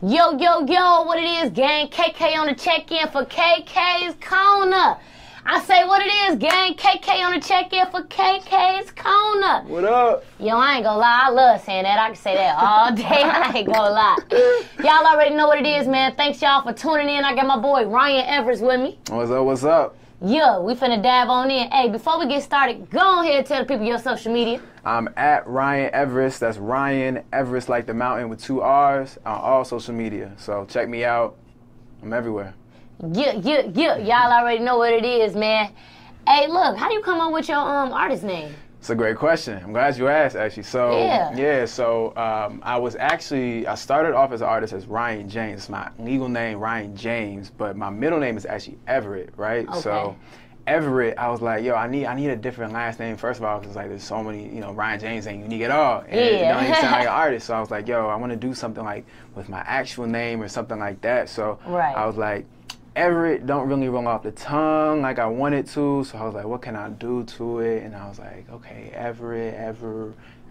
Yo, yo, yo, what it is, gang? KK on the check-in for KKs Corner. I say what it is, gang. KK on the check-in for KKs Corner. What up? Yo, I ain't gonna lie. I love saying that. I can say that all day. I ain't gonna lie. Y'all already know what it is, man. Thanks, y'all, for tuning in. I got my boy Ryan Everrest with me. What's up? What's up? Yeah, we finna dive on in. Hey, before we get started, go ahead and tell the people your social media. I'm at Ryan Everrest. That's Ryan Everrest, like the mountain with 2 R's, on all social media. So check me out. I'm everywhere. Yeah. Y'all already know what it is, man. Hey, look, how do you come up with your artist name? It's a great question. I'm glad you asked, actually. So, I started off as an artist as Ryan James. It's my legal name, Ryan James, but my middle name is actually Everett, right? Okay. So, Everett, I was like, yo, I need a different last name, first of all, because like there's so many, Ryan James ain't unique at all. And it don't even sound like an artist. So I was like, yo, I want to do something like with my actual name or something like that. So I was like, Everett don't really roll off the tongue like I wanted to, so I was like, what can I do to it? And I was like, okay, Everett,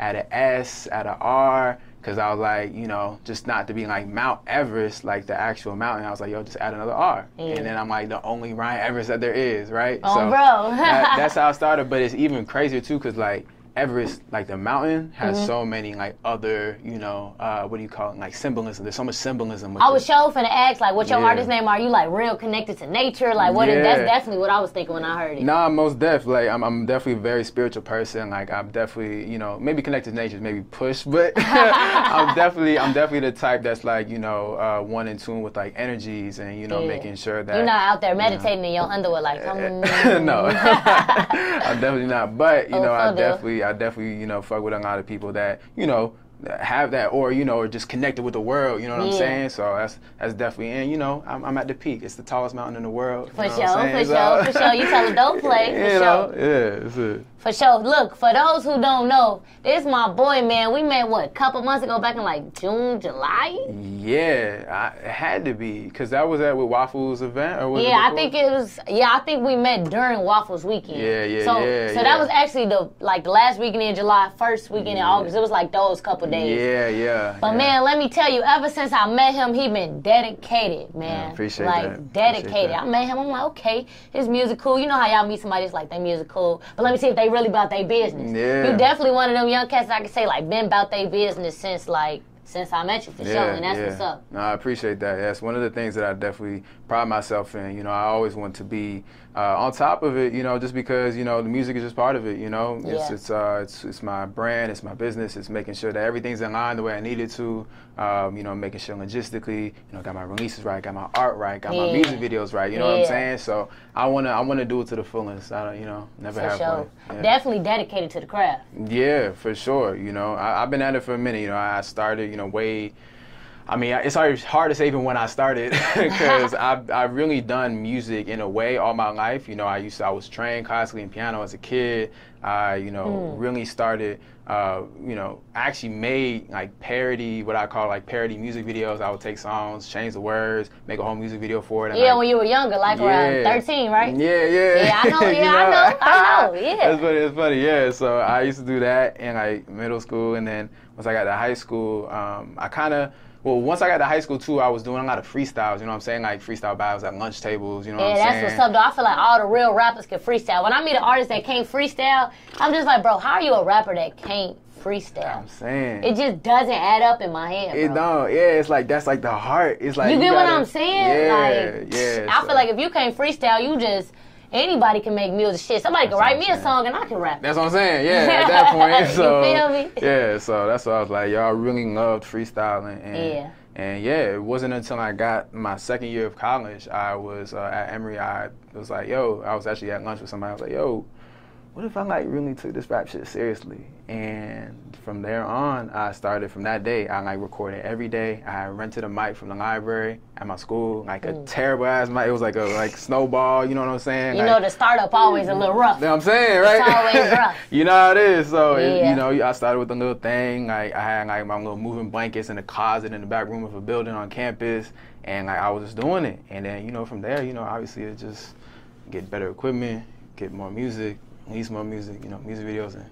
add an S, add an R, because I was like, just not to be like Mount Everest, like the actual mountain. I was like, yo, just add another R. And then I'm like, the only Ryan Everest that there is, right? Oh, so bro. that's how I started, but it's even crazier too, because like, Everest, like the mountain, has so many like other, what do you call it, like symbolism. There's so much symbolism with I was sure finna ask, like, what your Yeah. artist name? Are you like real connected to nature? Like, what? That's definitely what I was thinking when I heard it. Nah, most definitely. Like, I'm definitely a very spiritual person. Like, I'm definitely, maybe connected to nature, maybe push, but I'm definitely the type that's like, one in tune with like energies and making sure that you're not out there meditating in your underwear like. No, I'm definitely not. But I definitely, fuck with a lot of people that, have that or, or just connected with the world, you know what I'm saying? So that's definitely, and I'm at the peak. It's the tallest mountain in the world. For sure. You tell a dope play, for sure. That's it. For sure. Look, for those who don't know, this is my boy, man. We met, a couple months ago, back in like June, July? Yeah, it had to be, because that was at Waffles event, or was it I think it was, I think we met during Waffles weekend. So that was actually the last weekend in July, first weekend in August. It was like those couple days. Yeah. But man, let me tell you, ever since I met him, he been dedicated, man. Yeah, appreciate that. Dedicated. Appreciate that. I met him, I'm like, okay, his music cool. You know how y'all meet somebody that's like, they music cool, but let me see if they really about their business. Yeah. You definitely one of them young cats that I can say like been about their business since I met you, for sure, and that's what's up. No, I appreciate that. That's one of the things that I definitely pride myself in. I always want to be on top of it, just because, the music is just part of it, It's my brand, it's my business, it's making sure that everything's in line the way I need it to, making sure logistically, got my releases right, got my art right, got my music videos right, you know what I'm saying? So I wanna do it to the fullest. I don't, never for have sure. Yeah. Definitely dedicated to the craft. Yeah, for sure. I've been at it for a minute. I started, way. I mean, it's hard to say even when I started, because I've really done music in a way all my life. I was trained classically in piano as a kid. I, really started, actually made like parody, what I call like parody music videos. I would take songs, change the words, make a whole music video for it. And when you were younger, like around 13, right? Yeah, I know. Yeah. It's funny. Yeah, so I used to do that in like middle school, and then once I got to high school, once I got to high school too, I was doing a lot of freestyles, you know what I'm saying? Like freestyle battles at lunch tables, you know what I'm saying? Yeah, that's what's up, though. I feel like all the real rappers can freestyle. When I meet an artist that can't freestyle, I'm just like, bro, how are you a rapper that can't freestyle? I'm saying. It just doesn't add up in my head, bro. It don't. Yeah, it's like, that's like the heart. It's like, you get what I'm saying? Yeah. I feel like if you can't freestyle, anybody can make music. Shit, somebody can write me a song and I can rap. That's what I'm saying. Yeah, at that point. So, you feel me? Yeah, so that's what I was like, y'all really loved freestyling. And it wasn't until I got my second year of college, I was at Emory, I was like, I was actually at lunch with somebody. I was like, yo, what if I like really took this rap shit seriously? And from there on, from that day, I like recorded every day. I rented a mic from the library at my school, like a terrible ass mic. It was like a snowball, you know what I'm saying? The startup always a little rough. You know what I'm saying, right? It's always rough. You know how it is. So, I started with a little thing. Like, I had like my little moving blankets in the closet in the back room of a building on campus. And like, I was just doing it. And then, from there, obviously it just get better equipment, get more music, release more music, music videos, and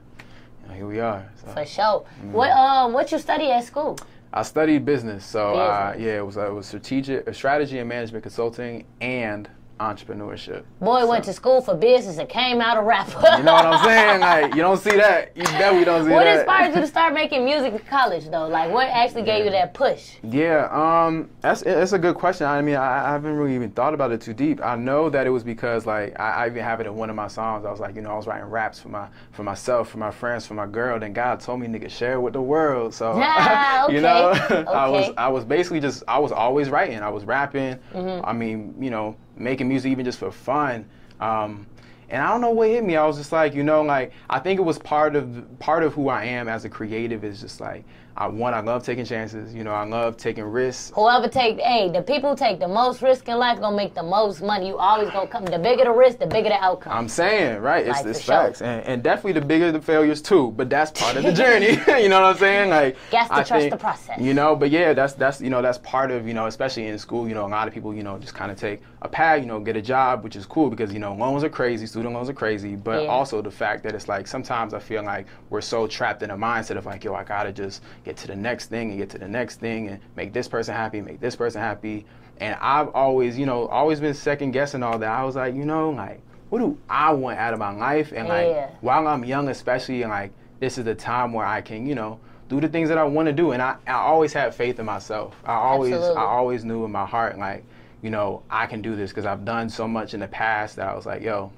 here we are. So. For sure. What you study at school? I studied business, so Business. it was strategy and management consulting and entrepreneurship. Boy went to school for business and came out a rapper. You know what I'm saying? Like, you don't see that. You definitely don't see What that. inspired you to start making music in college, though? Like, what actually gave you that push? Yeah, that's a good question. I mean, I haven't really even thought about it too deep. I know that it was because, like, I even have it in one of my songs. I was like, you know, I was writing raps for myself, for my friends, for my girl. Then God told me, nigga, share it with the world. So, okay. you know, Okay. I was basically I was always writing. I was rapping. Mm-hmm. I mean, you know, making music even just for fun. And I don't know what hit me. I was just like, you know, like, I think it was part of who I am as a creative is just like, I love taking chances. You know, I love taking risks. The people who take the most risk in life gonna make the most money. You always gonna come. The bigger the risk, the bigger the outcome. I'm saying, right? Like, It's for facts, sure. and definitely the bigger the failures too. But that's part of the journey. You know what I'm saying? Like, Got to I trust think, the process. You know, but yeah, that's you know, that's part of, you know, especially in school. You know, a lot of people, you know, just kind of take a pad, you know, get a job, which is cool because, you know, loans are crazy, student loans are crazy. But also the fact that it's like sometimes I feel like we're so trapped in a mindset of like, yo, I gotta just get to the next thing and get to the next thing and make this person happy, make this person happy. And I've always, you know, been second guessing all that. I was like, you know, like, what do I want out of my life? And like, while I'm young especially, and like, this is the time where I can, you know, do the things that I want to do. And I always had faith in myself. I always knew in my heart, like, you know, I can do this because I've done so much in the past that I was like, yo,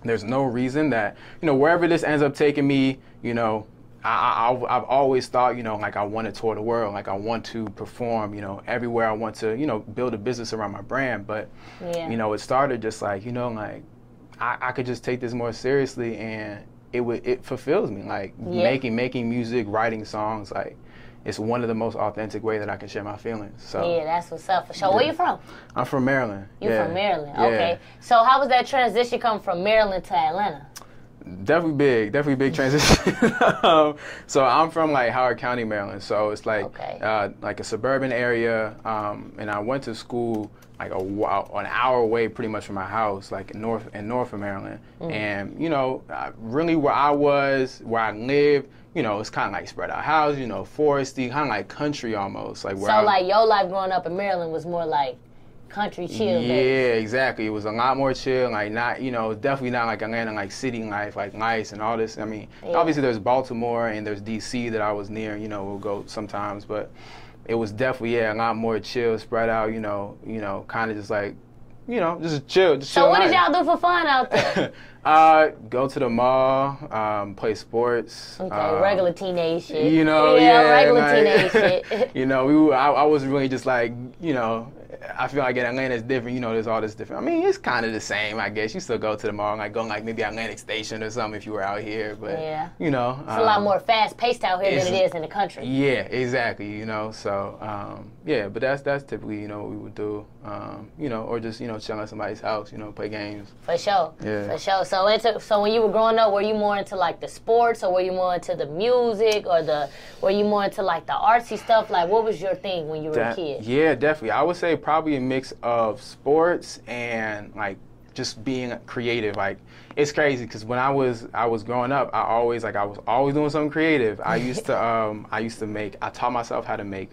there's no reason that, you know, wherever this ends up taking me, you know, I've always thought, you know, like I want to tour the world, like I want to perform, you know, everywhere. I want to, you know, build a business around my brand. But, you know, it started just like, you know, like I could just take this more seriously, and it fulfills me. Like making music, writing songs, like it's one of the most authentic ways that I can share my feelings. So yeah, that's what's up for sure. Where you from? I'm from Maryland. You're from Maryland. Okay. So how was that transition coming from Maryland to Atlanta? Definitely big transition. So I'm from like Howard County, Maryland. So it's like like a suburban area, and I went to school like an hour away, pretty much from my house, like in north of Maryland. And you know, really where I lived, you know, it's kind of like spread out houses, you know, foresty, kind of like country almost. Like like your life growing up in Maryland was more like country chill. Yeah, exactly. It was a lot more chill, like not, you know, definitely not like Atlanta, like city life, like nice and all this. I mean, obviously there's Baltimore and there's DC that I was near, you know, we'll go sometimes, but it was definitely, a lot more chill, spread out, you know, kind of just like, you know, just chill. So what did y'all do for fun out there? Go to the mall, play sports. Okay, regular teenage shit. You know, regular teenage shit. You know, I was really just like, you know, I feel like in Atlanta it's different. You know, there's all this different. I mean, it's kind of the same, I guess. You still go to the mall, like go like maybe Atlantic Station or something if you were out here. But you know, it's a lot more fast paced out here than it is in the country. Yeah, exactly. You know, so yeah, but that's typically, you know, what we would do. You know, or just, you know, chill at somebody's house. You know, play games. For sure. Yeah. For sure. So when you were growing up, were you more into like the sports, or were you more into the music, or were you more into like the artsy stuff? Like, what was your thing when you were a kid? Yeah, definitely. I would say probably a mix of sports and like just being creative. Like, it's crazy because when I was growing up, I was always doing something creative. I taught myself how to make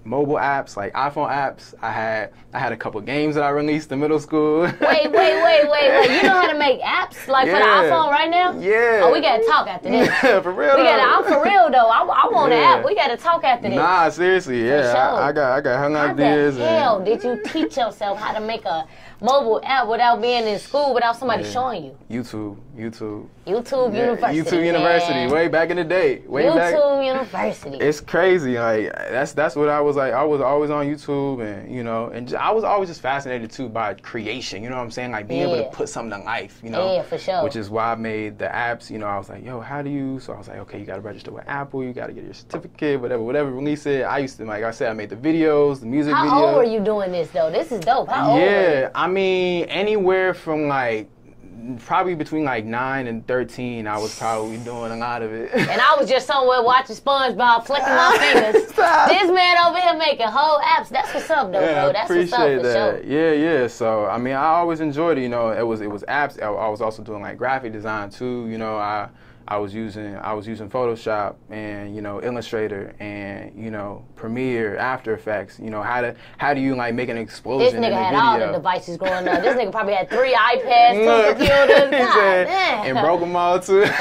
mobile apps, like iPhone apps. I had a couple games that I released in middle school. Wait. You know how to make apps like for the iPhone right now? Yeah. Oh, we gotta talk after this. For real. I'm for real though. I want an app. We gotta talk after this. Nah, seriously, yeah. Sure. I got hung ideas. How the hell did you teach yourself how to make a mobile app without being in school, without somebody showing you? YouTube University. YouTube University, way back in the day. YouTube University. It's crazy. Like that's what I was like. I was always on YouTube, and you know, and I was always just fascinated too by creation. You know what I'm saying? Like being able to put something to life. You know? Yeah, for sure. Which is why I made the apps. You know, I was like, yo, how do you? So I was like, okay, you got to register with Apple. You got to get your certificate, whatever. Release it. I used to, like I said, I made the videos, the music videos. How old were you doing this though? This is dope. How old were you? Yeah, I mean, anywhere from like. Probably between like 9 and 13, I was probably doing a lot of it. And I was just somewhere watching SpongeBob, flicking my fingers. This man over here making whole apps. That's what's up, though, bro. That's what's up for sure. Yeah. So I mean, I always enjoyed it. You know, it was apps. I was also doing like graphic design too. You know, I was using Photoshop and, you know, Illustrator and, you know, Premiere, After Effects. You know, how do you like make an explosion This nigga in a had video? all the devices growing up. This nigga probably had 3 iPads, 2 computers. God damn. And broke them all too. You know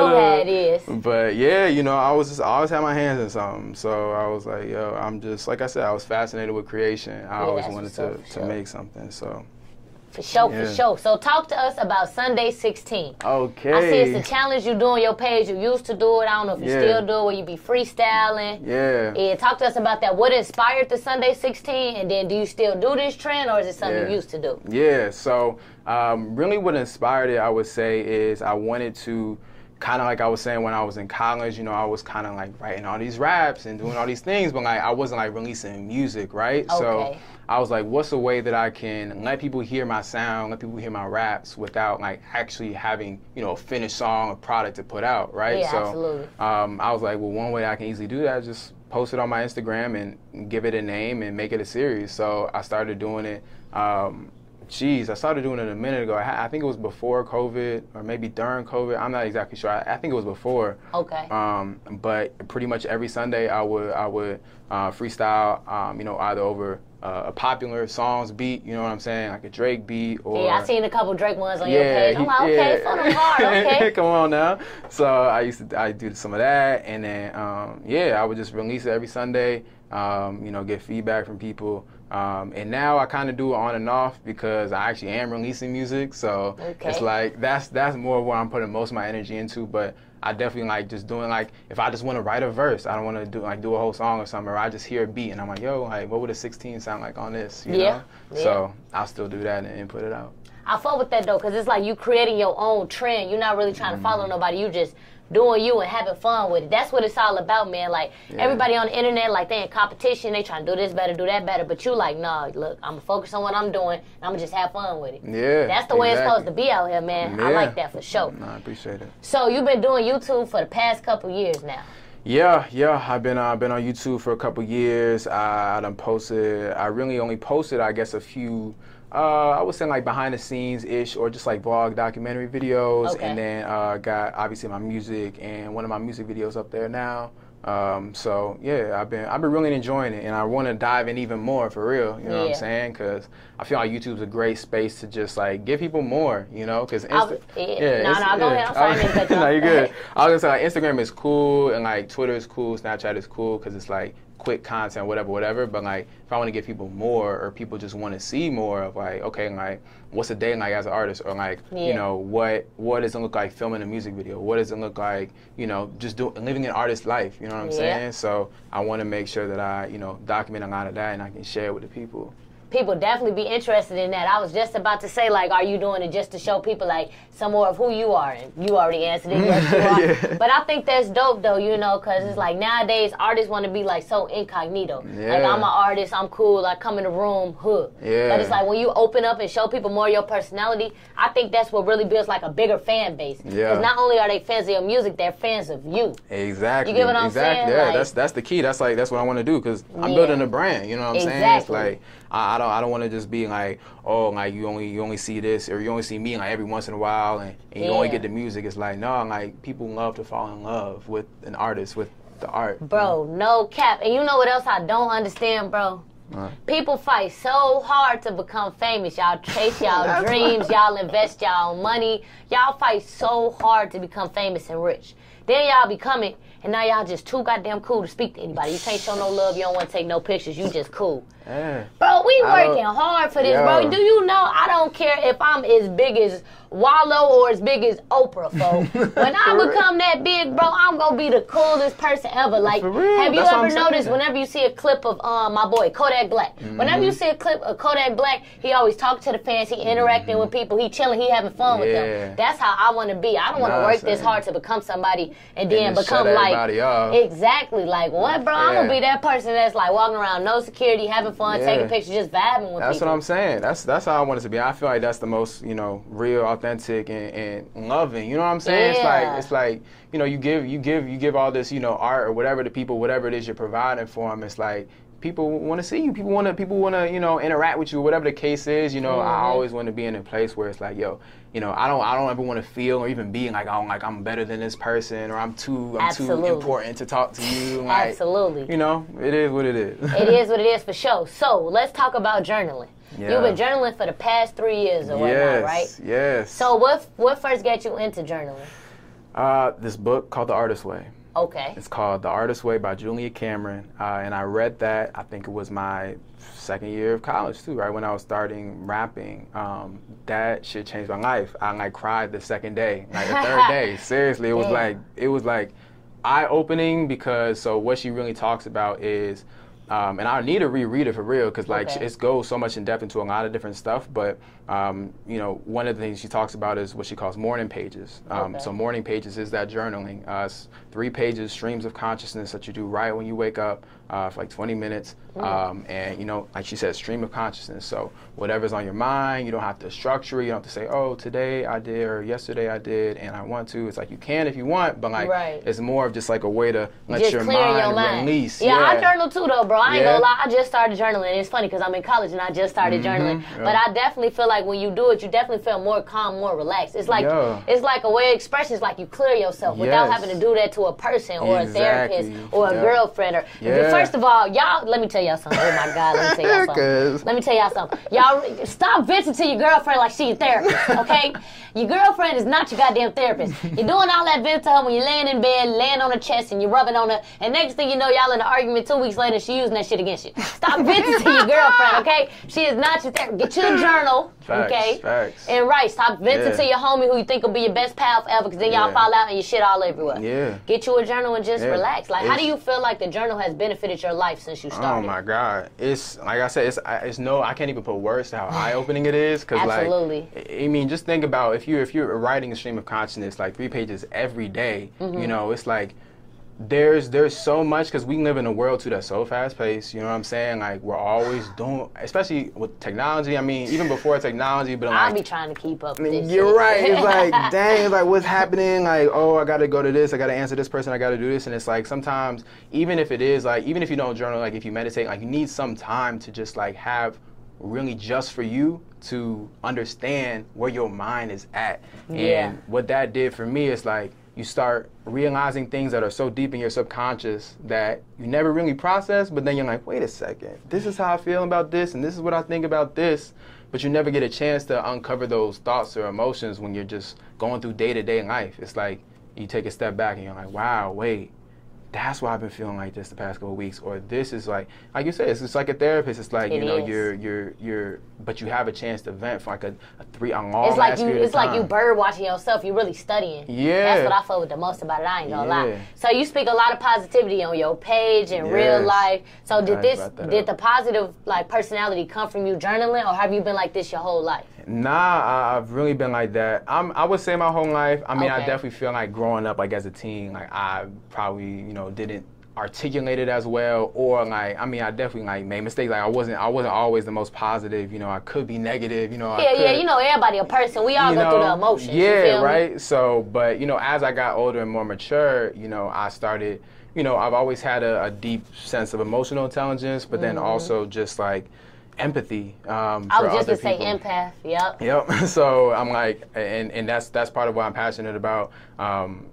how it is. But yeah, you know, I always had my hands in something. So I was like, yo, I'm just, like I said, I was fascinated with creation. I always wanted to make something. So. For sure. So talk to us about Sunday 16. Okay. I see it's a challenge you do on your page. You used to do it. I don't know if you still do it, where you be freestyling. Yeah. Talk to us about that. What inspired the Sunday 16? And then do you still do this trend, or is it something you used to do? Yeah. So really what inspired it, I would say, is I wanted to, kind of like I was saying when I was in college, you know, I was kind of like writing all these raps and doing all these things, but like I wasn't like releasing music, right? Okay. So I was like, what's a way that I can let people hear my sound, let people hear my raps without like actually having, you know, a finished song or product to put out, right? Yeah, so absolutely. I was like, well, one way I can easily do that is just post it on my Instagram and give it a name and make it a series. So I started doing it. I started doing it a minute ago. I think it was before COVID or maybe during COVID. I'm not exactly sure. I think it was before. Okay. But pretty much every Sunday I would freestyle, you know, either over a popular songs beat, you know what I'm saying, like a Drake beat, or I seen a couple Drake ones on your page. I'm like, okay, for them hard, okay. Come on now. So I do some of that, and then I would just release it every Sunday. You know, get feedback from people. And now I kind of do it on and off because I actually am releasing music. So it's like that's more what I'm putting most of my energy into. But I definitely like just doing, like, if I just want to write a verse, I don't want to do a whole song or something, or I just hear a beat and I'm like, yo, like, what would a 16 sound like on this? You know? So I'll still do that and put it out. I fuck with that though, because it's like you creating your own trend. You're not really trying to follow nobody. You just doing you and having fun with it. That's what it's all about, man. Like, everybody on the internet, like, they in competition. They trying to do this better, do that better. But you like, nah, look, I'm going to focus on what I'm doing, and I'm going to just have fun with it. Yeah, that's the way it's supposed to be out here, man. I like that for sure. No, I appreciate it. So you've been doing YouTube for the past couple years now. Yeah. I've been on YouTube for a couple years. I really only posted, I guess, a few, I would say like behind the scenes-ish, or just like vlog documentary videos. And then got obviously my music and one of my music videos up there now. So yeah, I've been really enjoying it, and I want to dive in even more, for real. You know what I'm saying? Because I feel like YouTube's a great space to just like give people more. You know, because go ahead. I'm sorry. No, you're good. I was gonna say, like, Instagram is cool, and like Twitter is cool, Snapchat is cool, because it's like quick content, whatever. But like, if I want to give people more, or people just want to see more of, like, okay, like, what's a day like as an artist, or like, you know, what does it look like filming a music video? What does it look like, you know, just living an artist's life? You know what I'm saying? So I want to make sure that I, you know, document a lot of that and I can share it with the people. People definitely be interested in that. I was just about to say, like, are you doing it just to show people, like, some more of who you are? And you already answered it, yes, you are. But I think that's dope, though, you know, because it's like nowadays artists want to be, like, so incognito. Like, I'm an artist, I'm cool, I come in the room, But it's like when you open up and show people more of your personality, I think that's what really builds, like, a bigger fan base. Because not only are they fans of your music, they're fans of you. Exactly. You get what I'm saying? Yeah, like, that's the key. That's what I want to do, because I'm building a brand, you know what I'm saying? It's like, I don't want to just be like, oh, like, you only see this, or you only see me like every once in a while, and you only get the music. It's like, no, like, people love to fall in love with an artist, with the art. Bro, no cap. And you know what else I don't understand, bro? People fight so hard to become famous. Y'all chase y'all dreams. Y'all invest y'all money. Y'all fight so hard to become famous and rich. Then y'all become it, and now y'all just too goddamn cool to speak to anybody. You can't show no love. You don't want to take no pictures. You just cool. Bro, we working hard for this, bro. Do you know, I don't care if I'm as big as Wallow or as big as Oprah, folks. When I become that big, bro, I'm going to be the coolest person ever. Like, have you ever noticed whenever you see a clip of my boy, Kodak Black, whenever you see a clip of Kodak Black, he always talking to the fans, he interacting with people, he chilling, he having fun with them. That's how I want to be. I don't want to work this hard to become somebody and then become like, exactly, like, what, bro? I'm going to be that person that's like walking around, no security, having fun, taking pictures, just vibing with people. That's what I'm saying. That's how I want it to be. I feel like that's the most, you know, real, authentic, and loving. You know what I'm saying? It's like, you know, you give all this, you know, art or whatever to people, whatever it is you're providing for them. It's like, people want to see you. People want to, you know, interact with you, whatever the case is. You know, I always want to be in a place where it's like, yo, you know, I don't ever want to feel or even be like, oh, like I'm better than this person, or I'm too important to talk to you. Like, absolutely. You know, it is what it is. It is what it is for sure. So let's talk about journaling. Yeah. You've been journaling for the past 3 years or whatnot, right? Yes. So what first got you into journaling? This book called The Artist's Way. Okay. It's called The Artist's Way by Julia Cameron, and I read that. I think it was my second year of college too, right when I was starting rapping. That shit changed my life. I like cried the second day, like the third day. Seriously, it was like eye-opening, because so what she really talks about is. And I need to reread it for real, because like it goes so much in depth into a lot of different stuff. But you know, one of the things she talks about is what she calls morning pages. So morning pages is that journaling. 3 pages, streams of consciousness that you do right when you wake up for like 20 minutes. And you know, like she said, stream of consciousness. So whatever's on your mind, you don't have to structure it. You don't have to say, oh, today I did, or yesterday I did, and I want to. It's like you can if you want, but like it's more of just like a way to let just your mind release. Yeah, I journal too though, bro. I ain't gonna lie, I just started journaling. It's funny because I'm in college and I just started journaling. But I definitely feel like when you do it, you definitely feel more calm, more relaxed. It's like it's like a way of expression. It's like you clear yourself without having to do that to a person or a therapist or a girlfriend. Or first of all, y'all, let me tell y'all something. Oh my God, let me tell y'all something. Let me tell y'all something. Y'all stop venting to your girlfriend like she's a therapist, okay? Your girlfriend is not your goddamn therapist. You're doing all that vent to her when you're laying in bed, laying on her chest, and you're rubbing on her, and next thing you know, y'all in an argument 2 weeks later, she using that shit against you. Stop venting to your girlfriend, okay? She is not your therapist. Get you a journal, okay? Facts. And stop venting to your homie who you think will be your best pal forever, because then y'all fall out and you shit all everywhere. Yeah. Get you a journal and just relax. Like, how do you feel like the journal has benefited your life since you started? Oh my God. It's, like I said, it's no, I can't even put words to how eye-opening it is, because like, I mean, just think about if you're writing a stream of consciousness, like 3 pages every day, you know, it's like, there's so much, because we live in a world too that's so fast paced, you know what I'm saying? Like, we're always doing, especially with technology. I mean, even before technology, but I'll be trying to keep up with this you're shit. right. It's like, dang, it's like, what's happening? Like, oh, I gotta go to this, I gotta answer this person, I gotta do this. And it's like, sometimes, even if it is like, even if you don't journal, like if you meditate, like you need some time to just like have really just for you to understand where your mind is at. And what that did for me is like, you start realizing things that are so deep in your subconscious that you never really process, but then you're like, wait a second, this is how I feel about this, and this is what I think about this, but you never get a chance to uncover those thoughts or emotions when you're just going through day-to-day life. It's like you take a step back and you're like, wow, wait, that's why I've been feeling like this the past couple of weeks. Or this is like you said, it's just like a therapist. It's like, you know, you're, but you have a chance to vent for like a long ass period of time. Like you bird watching yourself. You're really studying. Yeah. That's what I felt with the most about it. I ain't gonna lie. So you speak a lot of positivity on your page in real life. So did the positive like personality come from you journaling, or have you been like this your whole life? Nah, I've really been like that. I would say my whole life. I mean, I definitely feel like growing up, like as a teen, like I probably, you know, didn't articulate it as well, or like, I mean, I definitely like made mistakes. Like I wasn't always the most positive. You know, I could be negative. You know, you know, everybody a person. We all go through the emotions. Yeah, you feel right. me? So, but you know, as I got older and more mature, you know, I started. You know, I've always had a deep sense of emotional intelligence, but then also just like empathy for other people. I was just to say empath. Yep. So I'm like, and that's part of what I'm passionate about.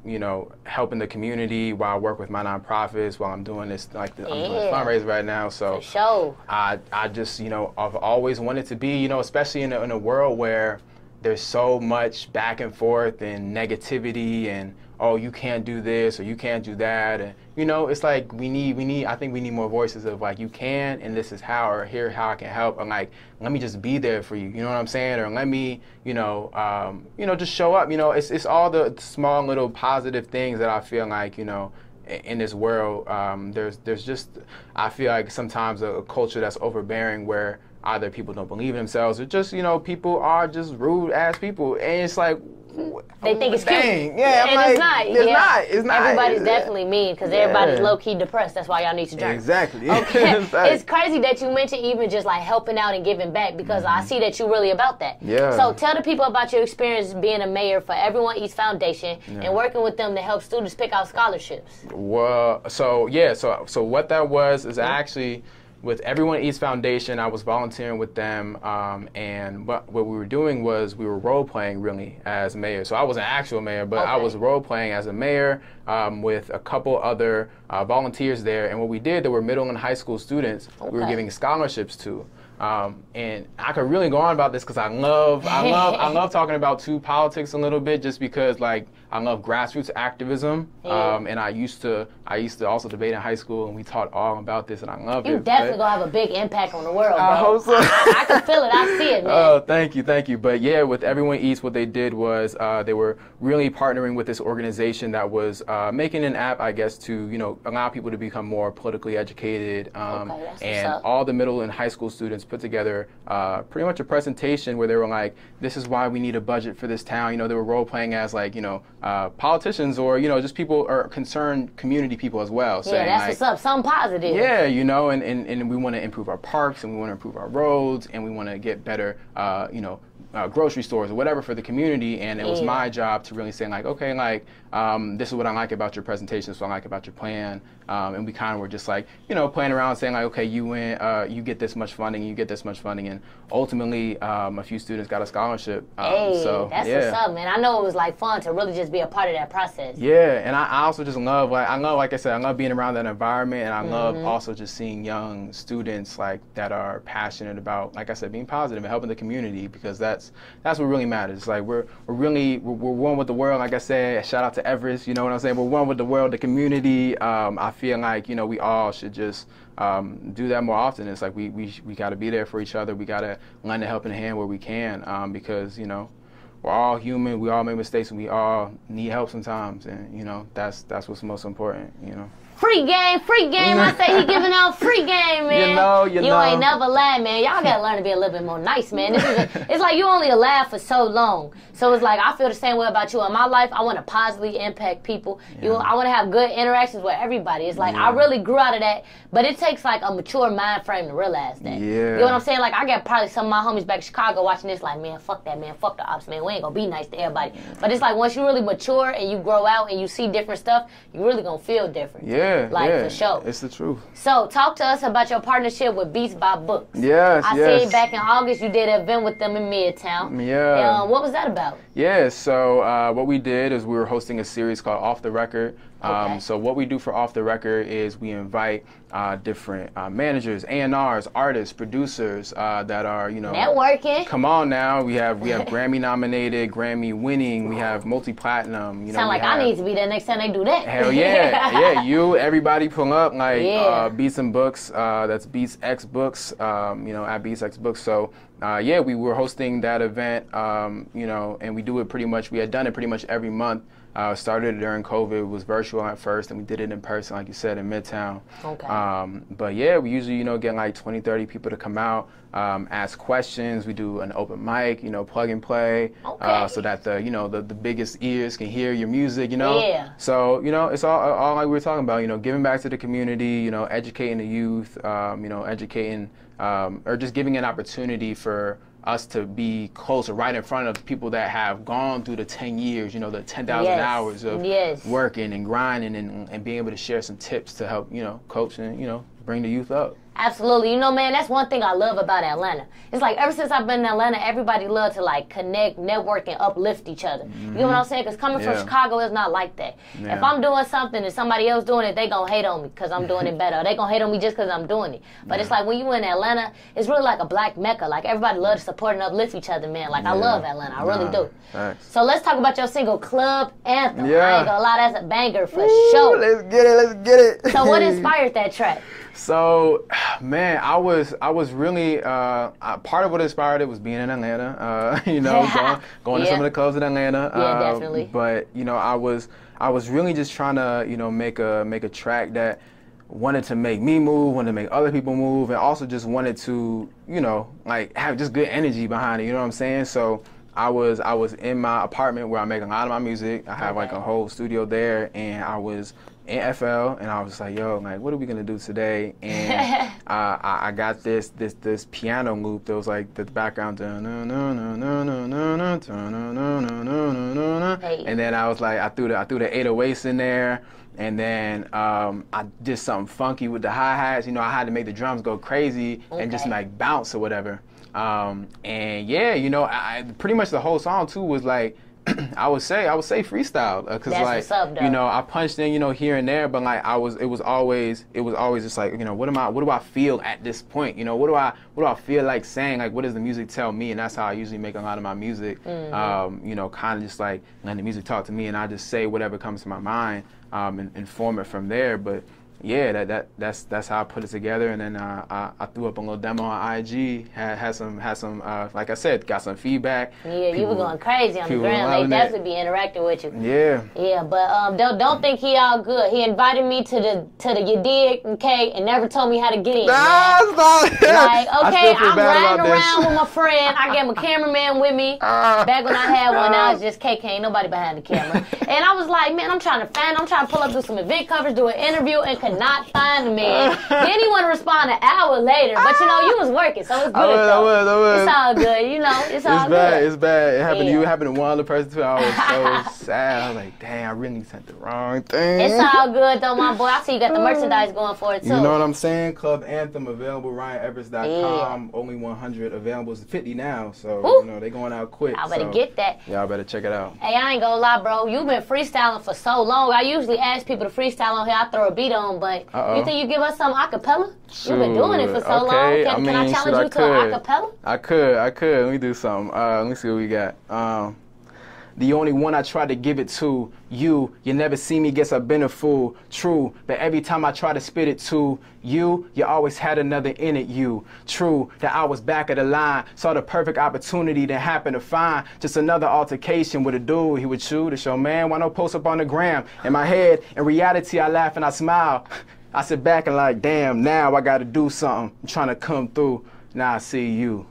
You know, helping the community while I work with my nonprofits, while I'm doing this I'm doing a fundraiser right now. So for sure. I just, you know, I've always wanted to be, you know, especially in a world where there's so much back and forth and negativity and, oh, you can't do this or you can't do that. And, you know, it's like I think we need more voices of like, you can, and this is how, or here how I can help. And like, let me just be there for you. You know what I'm saying? Or let me, you know, just show up. You know, it's all the small little positive things that I feel like, you know, in this world, there's just, I feel like sometimes a culture that's overbearing where either people don't believe in themselves or just, you know, people are just rude ass people. And it's like, they think it's cute. Yeah, and like, it's not. Everybody's definitely mean because everybody's low-key depressed. That's why y'all need to journal. Exactly. Okay. It's crazy that you mentioned even just like helping out and giving back because I see that you're really about that. Yeah. So tell the people about your experience being a mayor for Everyone Eats Foundation and working with them to help students pick out scholarships. Well, so what that was is actually, with Everyone Eats Foundation, I was volunteering with them, and what we were doing was we were role playing really as mayor. So I was an actual mayor, but I was role playing as a mayor with a couple other volunteers there. And what we did, there were middle and high school students we were giving scholarships to. And I could really go on about this because I love talking about politics a little bit, just because like I love grassroots activism. And I used to also debate in high school, and we taught all about this, and I love it. You definitely gonna have a big impact on the world, bro. I hope so. I can feel it. I see it, man. Oh, thank you. But yeah, with Everyone Eats, what they did was they were really partnering with this organization that was making an app, I guess, to allow people to become more politically educated. And all the middle and high school students put together pretty much a presentation where they were like, this is why we need a budget for this town. They were role playing as like, politicians or, just people or concerned community people as well. Yeah, saying, that's like, what's up. Something positive. Yeah, and we want to improve our parks, and we want to improve our roads, and we want to get better, grocery stores or whatever for the community. And it was my job to really say like, okay, like, this is what I like about your presentation, this is what I like about your plan. And we kind of were just like, playing around saying like, okay, you win, you get this much funding, you get this much funding. And ultimately, a few students got a scholarship. So, that's what's up, man. I know it was like fun to really just be a part of that process. Yeah, and I also just love, like I said, I love being around that environment, and I love also just seeing young students like that are passionate about, like I said, being positive and helping the community, because that's what really matters. Like we're one with the world. Like I said, shout out to Everest. You know what I'm saying? We're one with the world, the community. I feel like we all should just do that more often. It's like we got to be there for each other. We got to lend a helping hand where we can, because we're all human. We all make mistakes, and we all need help sometimes. And that's what's most important. Free game. I say he giving out free game, man. You ain't never lied, man. Y'all gotta learn to be a little bit more nice, man. It's like you only alive for so long. So it's like I feel the same way about you. In my life, I want to positively impact people. I want to have good interactions with everybody. It's like I really grew out of that, but it takes like a mature mind frame to realize that. You know what I'm saying? Like I got probably some of my homies back in Chicago watching this, like, man, fuck that, man, fuck the ops, man. We ain't gonna be nice to everybody. But it's like once you really mature and you grow out and you see different stuff, you really gonna feel different. For sure. It's the truth. So talk to us about your partnership with Beats by Books. Yes, I seen back in August you did an event with them in Midtown. Yeah. What was that about? Yeah, so what we did is we were hosting a series called Off the Record. So what we do for Off the Record is we invite different managers, A&Rs, artists, producers that are, networking. Come on now. We have Grammy nominated, Grammy winning. We have multi-platinum. Sound like I need to be there next time they do that. Hell yeah. Yeah, everybody pull up, like Beats and Books. That's Beats X Books, at Beats X Books. So we were hosting that event, and we do it pretty much, we had done it pretty much every month. Started during COVID. It was virtual at first, and we did it in person, like you said, in Midtown. But yeah, we usually, get like 20, 30 people to come out, ask questions. We do an open mic, plug and play, so that the biggest ears can hear your music, So, it's all like we were talking about, giving back to the community, educating the youth, educating, or just giving an opportunity for us to be closer, right in front of people that have gone through the 10 years, the 10,000 hours of working and grinding and being able to share some tips to help, coach and, bring the youth up. Absolutely. Man, that's one thing I love about Atlanta. It's like ever since I've been in Atlanta, everybody loves to like connect, network, and uplift each other. You know what I'm saying? Because coming from Chicago, it's not like that. If I'm doing something and somebody else doing it, they going to hate on me because I'm doing it better. Or they going to hate on me just because I'm doing it. But it's like when you in Atlanta, it's really like a black mecca. Like everybody loves to support and uplift each other, man. Like I love Atlanta. I really do. Thanks. So let's talk about your single, Club Anthem. I ain't going to lie, that's a banger for sure. Let's get it. So what inspired that track? So, man, I was really part of what inspired it was being in Atlanta. Going to some of the clubs in Atlanta. Yeah, definitely. But I was really just trying to make a track that wanted to make me move, wanted to make other people move, and also just wanted to like have just good energy behind it. You know what I'm saying? So I was in my apartment where I make a lot of my music. I have like a whole studio there, and I was in FL, and I was like, yo, like, what are we gonna do today? And I got this piano loop that was like the background, and then I was like, I threw the 808s in there, and then I did something funky with the hi-hats. You know, I had to make the drums go crazy and just like bounce or whatever. And yeah, you know, I pretty much the whole song too was like, I would say freestyle, because like, what's up, you know, I punched in, you know, here and there, but like it was always just like, you know, what do I feel at this point? You know, what do I feel like saying? Like, what does the music tell me? And that's how I usually make a lot of my music. You know, kind of just like letting the music talk to me, and I just say whatever comes to my mind, and form it from there. But yeah, that's how I put it together, and then I threw up a little demo on IG. Had some like I said, got some feedback. Yeah, you were going crazy on the ground. They definitely be interacting with you. Yeah. Yeah, but don't think he all good. He invited me to the you dig, okay, and never told me how to get in. Like, okay, I'm riding around with my friend. I got my cameraman with me. Back when I had one, I was just KK, ain't nobody behind the camera. And I was like, man, I'm trying to pull up, do some event coverage, do an interview, and not find the man. Then he want to respond an hour later, but you know, you was working, so it's good. I was. It's all good, you know. It's all good. It's bad. It happened to you. It happened to one other person too. I was so sad. I was like, dang, I really sent the wrong thing. It's all good though, my boy. I see you got the merchandise going for it too. You know what I'm saying? Club Anthem available. RyanEverest.com. Only 100 available. It's 50 now, so you know they going out quick. I better get that. Y'all better check it out. Hey, I ain't gonna lie, bro. You've been freestyling for so long. I usually ask people to freestyle on here. I throw a beat on, but you think you give us some acapella? You've been doing it for so long. Can I challenge you to an acapella? I could. Let me do something. Let me see what we got. The only one I try to give it to, you never see me, guess I've been a fool, true, but every time I try to spit it to you always had another in it, you, true, that I was back of the line, saw the perfect opportunity, then happened to find just another altercation with a dude, he would chew to show, man, why no post up on the gram? In my head, in reality, I laugh and I smile, I sit back and like, damn, now I gotta do something, I'm trying to come through, now I see you.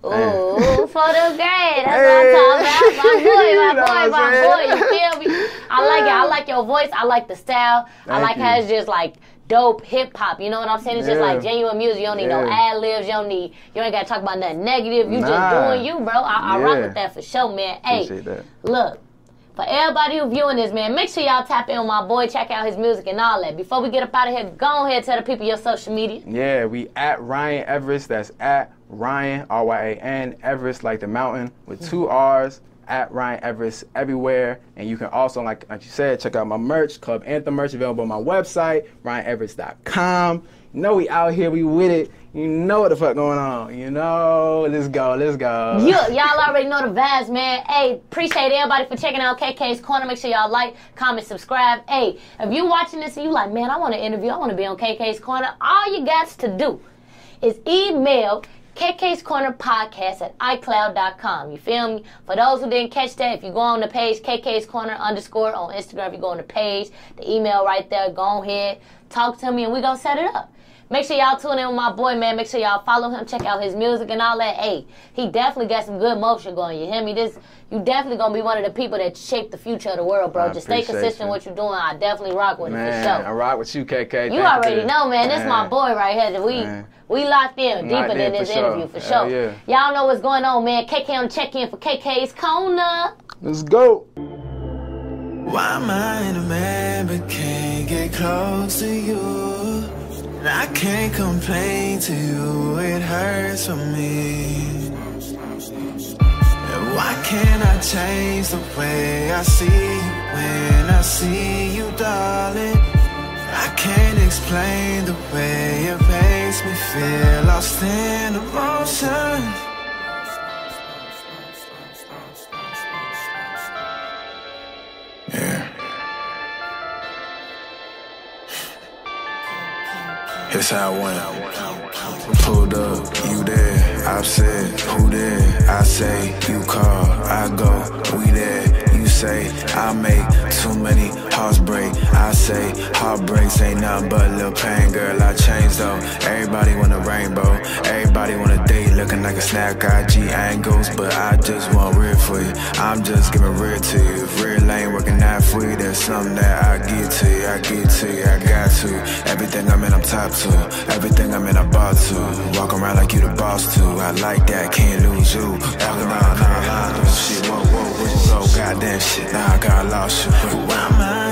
Ooh, photo grade. That's what I'm talking about. My boy. You feel me? I like it. I like your voice. I like the style. I like how it's just like dope hip hop. You know what I'm saying? It's just like genuine music. You don't need no ad libs. You ain't gotta talk about nothing negative. You just doing you, bro. I rock with that for sure, man. Hey, look. For everybody who viewing this, man, make sure y'all tap in with my boy, check out his music and all that. Before we get up out of here, go ahead and tell the people your social media. Yeah, we at Ryan Everest. That's at Ryan, R-Y-A-N, Everest, like the mountain, with 2 R's, at Ryan Everest everywhere. And you can also, like you said, check out my merch, Club Anthem merch, available on my website, RyanEverest.com. You know we out here, we with it. You know what the fuck going on. You know, let's go. Y'all already know the vibes, man. Hey, appreciate everybody for checking out KK's Corner. Make sure y'all like, comment, subscribe. Hey, if you watching this and you like, man, I want to interview, I want to be on KK's Corner, all you got to do is email KK's Corner Podcast at iCloud.com. You feel me? For those who didn't catch that, if you go on the page, KK's Corner _ on Instagram, if you go on the page, the email right there, go ahead, talk to me, and we gonna set it up. Make sure y'all tune in with my boy, man. Make sure y'all follow him, check out his music and all that. Hey, he definitely got some good motion going. You hear me? You definitely gonna be one of the people that shape the future of the world, bro. Just stay consistent with what you're doing. I definitely rock with it for sure. I rock with you, KK. You already know, man. This is my boy right here. We locked in deeper than this interview for sure. Yeah. Y'all know what's going on, man. KK on check-in for KK's Corner. Let's go. Why am I in a man but can't get close to you? I can't complain to you, it hurts for me. And why can't I change the way I see you when I see you, darling? I can't explain the way it makes me feel lost in emotion. Yeah. Here's how it went. Pulled up, you there. I've said, who there? I say, you call, I go, we there. You say, I make too many hearts break. I say, heartbreaks ain't nothing but a little pain, girl. I changed though. Everybody want a rainbow. Everybody want a date. looking like a snap, got G angles, but I just want real for you. I'm just giving real to you. If real ain't working out for you, that's something that I get to you. I get to you, I got to. Everything I'm in, I'm top to. Everything I'm in, I bought to. Walk around like you the boss too. I like that, can't lose you. Walking around, shit, whoa, whoa, whoa, goddamn shit. Now I got lost you. Why am I